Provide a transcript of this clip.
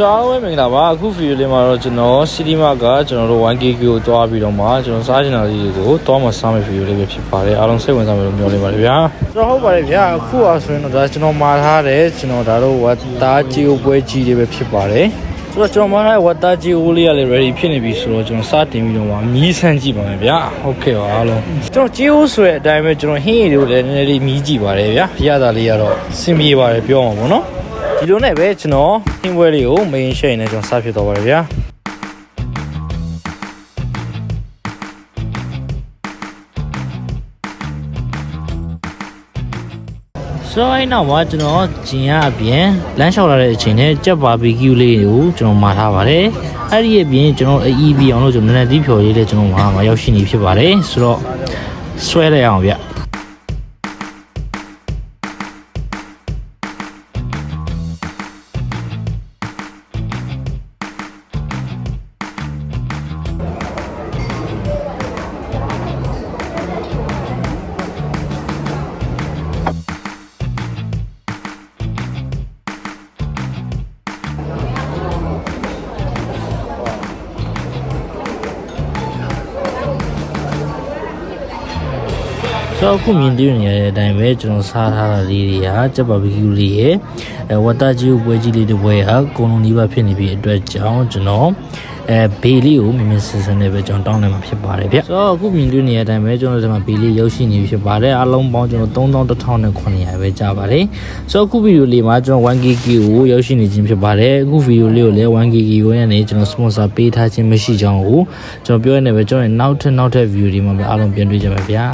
ဆောင်းဝဲမင်္ဂလာပါအခုဗီဒီယိုလေးမှာတော့ကျွန်တော်စီတီမကကျွန်တော်တို့ 1kk ကိုတွားပြီးတော့မှကျွန်တော်စားချင်တာလေးတွေကိုတွားမှစားမယ့်ဗီဒီယိုလေးပဲဖြစ်ပါတယ်အားလုံးစိတ်ဝင်စားမယ်လို့မျှော်လင့်ပါတယ်ဗျာဆိုတော့ဟုတ်ပါတယ်ဗျာအခုအားဆိုရင်တော့ဒါကျွန်တော်မှာထားတယ်ကျွန်တော်ဒါတော့ဝတ်သားကြီးကိုပွဲကြီးတွေပဲဖြစ်ပါတယ်ဆိုတော့ကျွန်တော်မှာထားတဲ့ဝတ်သားကြီးကိုလေးရလေ ready ဖြစ်နေပြီဆိုတော့ကျွန်တော်စတင်ပြီးတော့မှမီးဆန်းကြည့်ပါမယ်ဗျာဟုတ်ကဲ့ပါအားလုံးကျွန်တော်ကြီးဦးဆိုတဲ့အတိုင်းပဲကျွန်တော်ဟင်းရည်တွေကိုလည်းနည်းနည်းလေးမီးကြည့်ပါတယ်ဗျာရတာလေးကတော့စင်ပြေပါတယ်ပြောမှာပေါ့နော်ဒီလိုနဲ့ပဲကျွန်တော်ဟင်းပွဲလေးကို main ရှိနေကျွန်တော်စဖြစ်တော့ပါတယ်ဗျာဆိုတော့အဲ့နောက်မှာကျွန်တော်ဂျင်ကအပြင်လမ်းလျှောက်လာတဲ့အချိန်နဲ့ကြက်ဘာဘီကျူလေးကိုကျွန်တော်မှာထားပါတယ်အဲ့ဒီအပြင်ကျွန်တော်အီးပြီးအောင်လို့ကျွန်တော်နည်းနည်းသီးဖြော်လေးလည်းကျွန်တော်မှာရောက်ရှိနေဖြစ်ပါတယ်ဆိုတော့ဆွဲလိုက်အောင်ဗျဆိုတော့အခုမြင်တွေ့နေရတဲ့အတိုင်းပဲကျွန်တော်စားထားတာလေးတွေကကြက်ဘာဘီကျူလေးရဲ့ဝတ်သားကြီးကိုပွဲကြီးလေးတစ်ပွဲဟာကုံလုံးနီးပါးဖြစ်နေပြီအတွက်ကြောင့်ကျွန်တော်ဘေးလေးကိုမြင်မြင်ဆန်ဆန်နဲ့ပဲကျွန်တော်တောင်းနိုင်မှာဖြစ်ပါတယ်ဗျဆိုတော့အခုမြင်တွေ့နေတဲ့အတိုင်းပဲကျွန်တော်ဒီမှာဘေးလေးရောက်ရှိနေပြီဖြစ်ပါတယ်အားလုံးပေါင်းကျွန်တော်31,900ပဲကြာပါတယ်ဆိုတော့အခုဗီဒီယိုလေးမှာကျွန်တော် 1kk ကိုရောက်ရှိနေခြင်းဖြစ်ပါတယ်အခုဗီဒီယိုလေးကိုလည်း 1kk ကိုရနေကျွန်တော် sponsor ပေးထားခြင်းမရှိကြောင်းကိုကျွန်တော်ပြောရနေပဲကျွန်တော်နောက်ထပ်ဗီဒီယိုဒီမှာပဲအားလုံးပြန်တွေ့ကြပါဗျာ